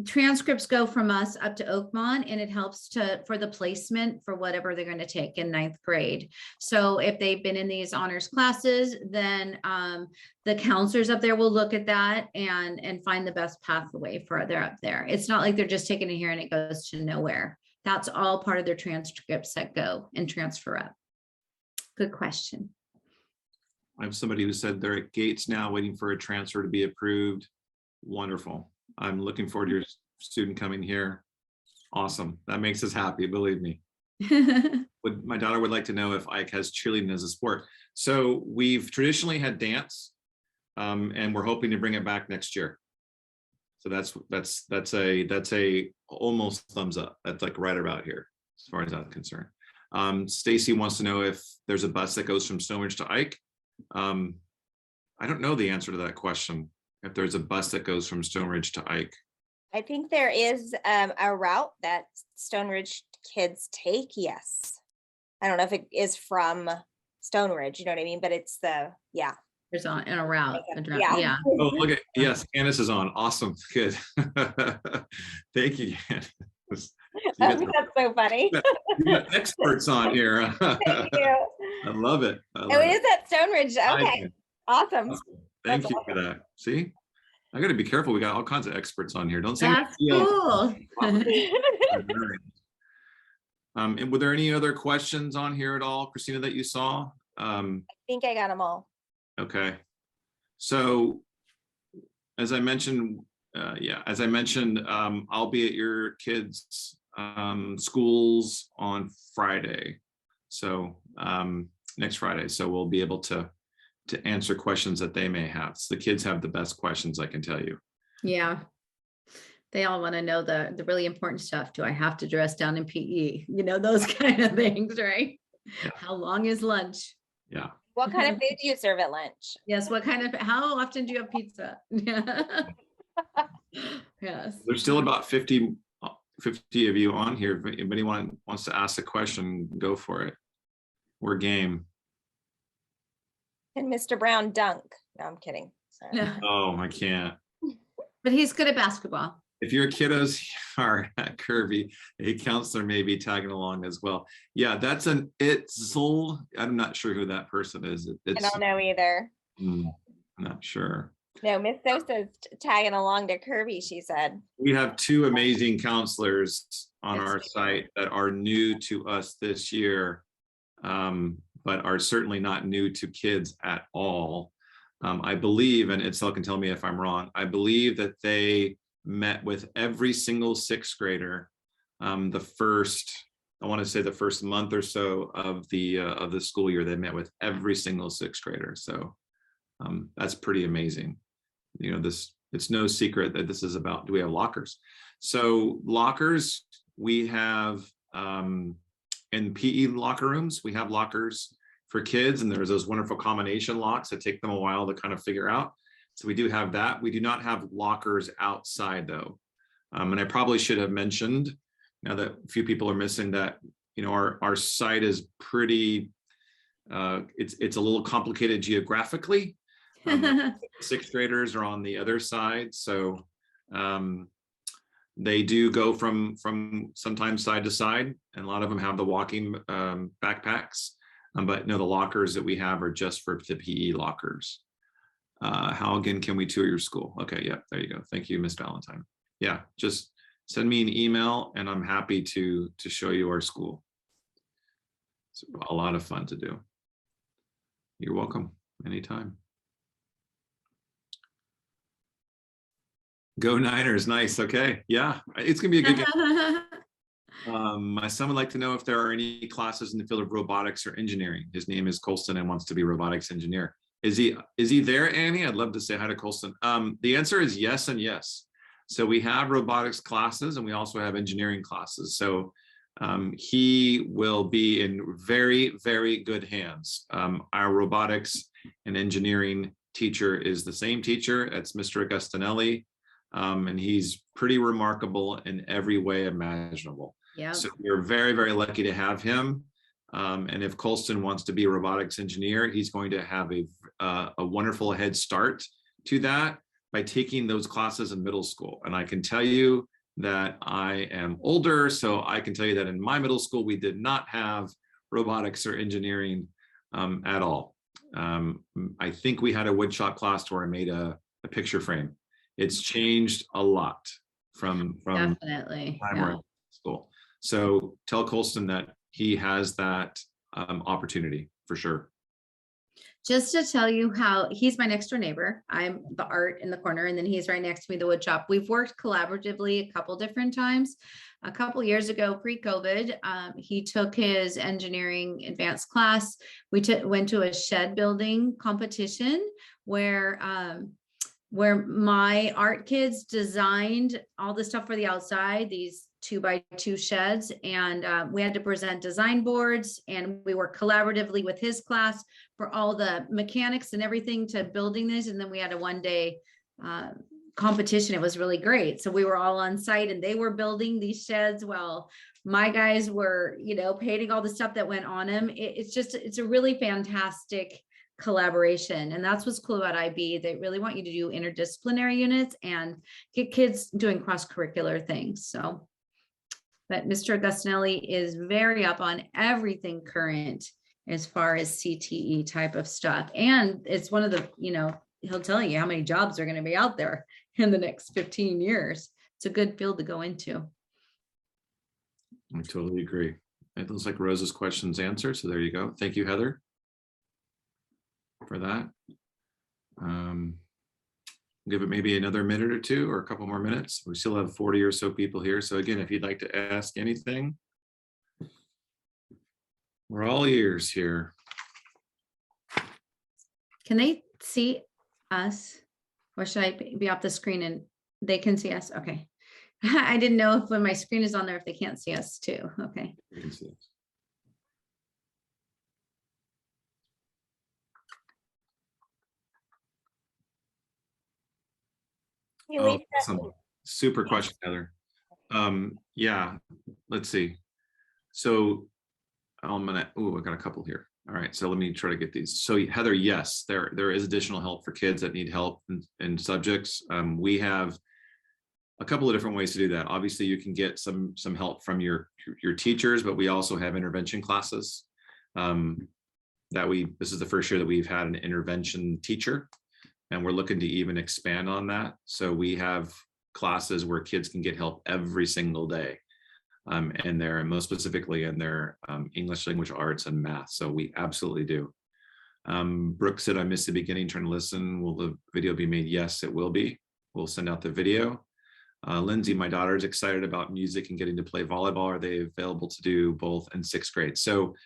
transcripts go from us up to Oakmont, and it helps for the placement for whatever they're going to take in 9th grade. So if they've been in these honors classes, then the counselors up there will look at that and find the best pathway for they're up there. It's not like they're just taking it here and it goes to nowhere. That's all part of their transcripts that go and transfer up. Good question. I have somebody who said they're at Gates now waiting for a transfer to be approved. Wonderful. I'm looking forward to your student coming here. Awesome. That makes us happy, believe me. My daughter would like to know if Ike has cheerleading as a sport. So we've traditionally had dance, and we're hoping to bring it back next year. So that's a almost thumbs up. That's like right about here as far as I'm concerned. Stacy wants to know if there's a bus that goes from Stonebridge to Ike. I don't know the answer to that question. If there's a bus that goes from Stonebridge to Ike. I think there is a route that Stonebridge kids take. Yes. I don't know if it is from Stonebridge, you know what I mean? But it's yeah. There's in a route. Yeah. Oh, look at, yes, Candace is on. Awesome. Good. Thank you, Candace. That's so funny. You got experts on here. Thank you. I love it. Oh, it is at Stonebridge. Okay. Awesome. Thank you for that. See, I got to be careful. We got all kinds of experts on here. Don't say that's cool. And were there any other questions on here at all, Christina, that you saw? I think I got them all. Okay. So as I mentioned, I'll be at your kids' schools on Friday. So next Friday. So we'll be able to answer questions that they may have. So the kids have the best questions, I can tell you. Yeah. They all want to know the really important stuff. Do I have to dress down in PE? You know, those kind of things, right? Yeah. How long is lunch? Yeah. What kind of food do you serve at lunch? Yes. How often do you have pizza? Yes. There's still about 50 of you on here. If anybody wants to ask a question, go for it. We're game. And Mr. Brown dunk. No, I'm kidding. Sorry. Yeah. Oh, I can't. But he's good at basketball. If your kiddos are at Kirby, a counselor may be tagging along as well. Yeah, that's an Itzel. I'm not sure who that person is. I don't know either. I'm not sure. No, Miss Sosa's tagging along to Kirby, she said. We have two amazing counselors on our site that are new to us this year, but are certainly not new to kids at all. I believe, and Itzel can tell me if I'm wrong, I believe that they met with every single sixth grader the first month or so of the school year. They met with every single sixth grader. So that's pretty amazing. You know, it's no secret that this is about, do we have lockers? So lockers, we have in PE locker rooms, we have lockers for kids, and there's those wonderful combination locks that take them a while to kind of figure out. So we do have that. We do not have lockers outside though. And I probably should have mentioned, now that a few people are missing, that, you know, our site is pretty, it's a little complicated geographically. Sixth graders are on the other side. So they do go from sometimes side to side, and a lot of them have the walking backpacks. But no, the lockers that we have are just for the PE lockers. How again can we tour your school? Okay, yeah, there you go. Thank you, Miss Valentine. Yeah, just send me an email and I'm happy to show you our school. It's a lot of fun to do. You're welcome anytime. Go Niners, nice. Okay, yeah, it's gonna be a good game. My son would like to know if there are any classes in the field of robotics or engineering. His name is Colston and wants to be a robotics engineer. Is he there, Annie? I'd love to say hi to Colston. The answer is yes and yes. So we have robotics classes and we also have engineering classes. So he will be in very, very good hands. Our robotics and engineering teacher is the same teacher. It's Mr. Agustinelli. And he's pretty remarkable in every way imaginable. Yeah. So we're very, very lucky to have him. And if Colston wants to be a robotics engineer, he's going to have a wonderful head start to that. by taking those classes in middle school. And I can tell you that I am older, so I can tell you that in my middle school, we did not have robotics or engineering at all. I think we had a woodshop class where I made a picture frame. It's changed a lot from Definitely. time Yeah. we're in school. So tell Colston that he has that opportunity for sure. Just to tell you how he's my next door neighbor. I'm the art in the corner, and then he's right next to me, the wood shop. We've worked collaboratively a couple different times. A couple years ago, pre-COVID, he took his engineering advanced class. We went to a shed building competition where my art kids designed all the stuff for the outside, these 2x2 sheds, and we had to present design boards, and we worked collaboratively with his class for all the mechanics and everything to building this. And then we had a one-day competition. It was really great. So we were all on site, and they were building these sheds while my guys were, painting all the stuff that went on them. It's a really fantastic collaboration. And that's what's cool about IB. They really want you to do interdisciplinary units and get kids doing cross-curricular things. So, but Mr. Augustinelli is very up on everything current as far as CTE type of stuff. And it's one of the, he'll tell you how many jobs are going to be out there in the next 15 years. It's a good field to go into. I totally agree. It looks like Rose's question's answered. So there you go. Thank you, Heather, for that. Give it maybe another minute or two, or a couple more minutes. We still have 40 or so people here. So again, if you'd like to ask anything, we're all ears here. Can they see us, or should I be off the screen and they can see us? Okay. I didn't know if when my screen is on there, if they can't see us too. Okay. You can see us. Oh, awesome. Super question, Heather. Yeah, let's see. So I got a couple here. All right, so let me try to get these. So Heather, yes, there is additional help for kids that need help in subjects. We have a couple of different ways to do that. Obviously, you can get some help from your teachers, but we also have intervention classes. This is the first year that we've had an intervention teacher, and we're looking to even expand on that. So we have classes where kids can get help every single day. And most specifically in their English language arts and math. So we absolutely do. Brooke said, I missed the beginning, trying to listen. Will the video be made? Yes, it will be. We'll send out the video. Lindsay, my daughter is excited about music and getting to play volleyball. Are they available to do both in 6th grade? So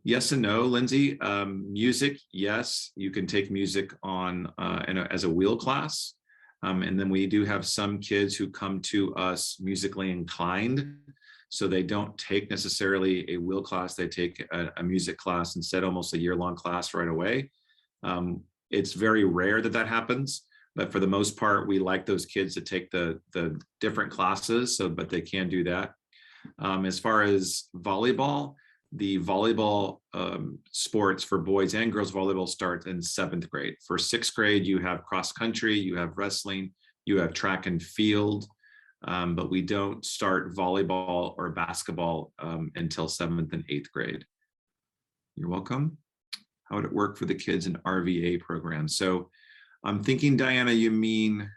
yes and no, Lindsay. Music, yes, you can take music on as a wheel class. And then we do have some kids who come to us musically inclined. So they don't take necessarily a wheel class, they take a music class instead, almost a year-long class right away. It's very rare that happens, but for the most part, we like those kids to take the different classes, but they can do that. As far as volleyball, the volleyball sports for boys and girls volleyball starts in 7th grade. For 6th grade, you have cross country, you have wrestling, you have track and field, but we don't start volleyball or basketball until 7th and 8th grade. You're welcome. How would it work for the kids in RVA programs? So I'm thinking, Diana, you mean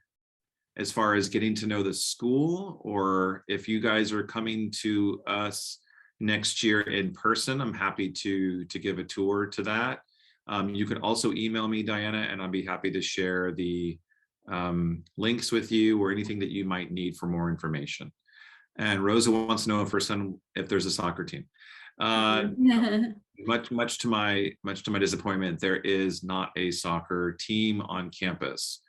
as far as getting to know the school, or if you guys are coming to us next year in person, I'm happy to give a tour to that. You can also email me, Diana, and I'll be happy to share the links with you or anything that you might need for more information. And Rosa wants to know if there's a soccer team. Much to my disappointment, there is not a soccer team on campus.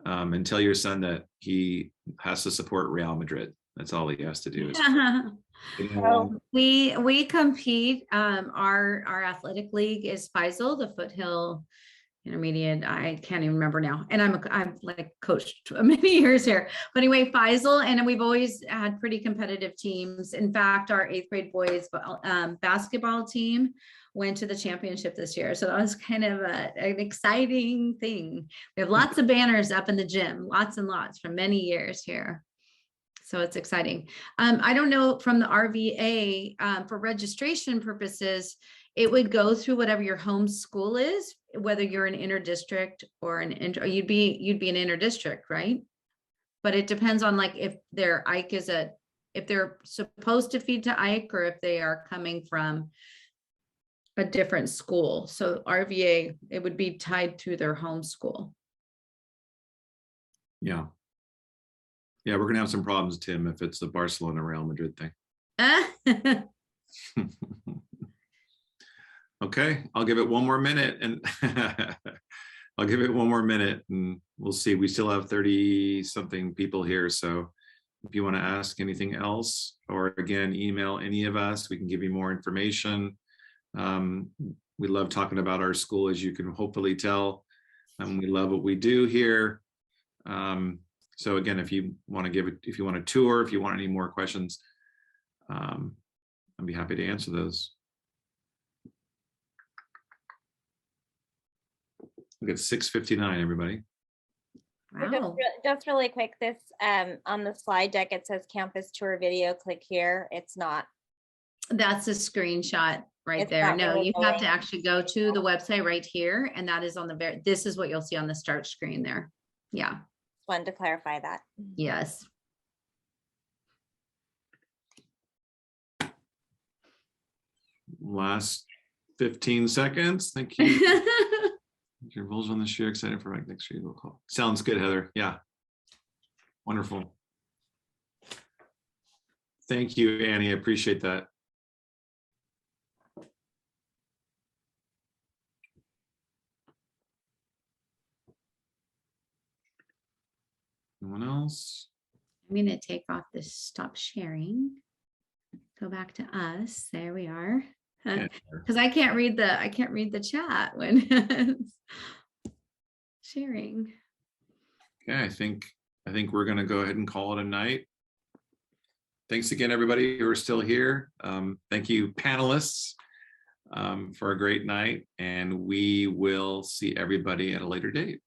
And tell your son that he has to support Real Madrid. That's all he has to do. We compete. Our athletic league is Faisal, the Foothill Intermediate. I can't even remember now. And I've like coached many years here. But anyway, Faisal, and we've always had pretty competitive teams. In fact, our 8th grade boys basketball team went to the championship this year. So that was kind of an exciting thing. We have lots of banners up in the gym, lots and lots for many years here. So it's exciting. I don't know from the RVA for registration purposes, it would go through whatever your home school is, whether you're an interdistrict or an inter, you'd be an interdistrict, right? But it depends on like if their Eich is if they're supposed to feed to Eich or if they are coming from a different school. So RVA, it would be tied to their home school. Yeah. Yeah, we're gonna have some problems, Tim, if it's the Barcelona Real Madrid thing. Okay, I'll give it one more minute and I'll give it one more minute and we'll see. We still have 30 something people here. So if you want to ask anything else, or again, email any of us, we can give you more information. We love talking about our school, as you can hopefully tell. We love what we do here. So again, if you want to give it, if you want a tour, if you want any more questions, I'd be happy to answer those. Look at 6:59, everybody. Wow. Just really quick, this on the slide deck, it says campus tour video, click here. It's not. That's a screenshot right It's there. not No, really you have going. to actually go to the website right here. And that is on the this is what you'll see on the start screen there. Yeah. Wanted to clarify that. Yes. Last 15 seconds. Thank you. Your roles on this year, excited for next year. Sounds good, Heather. Yeah. Wonderful. Thank you, Annie. I appreciate that. Anyone else? I'm going to take off this stop sharing. Go back to us. There we are. Because I can't read the chat when it's sharing. Okay, I think we're going to go ahead and call it a night. Thanks again, everybody who are still here. Thank you, panelists, for a great night, and we will see everybody at a later date.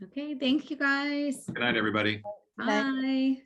Okay, thank you guys. Good night, everybody. Bye.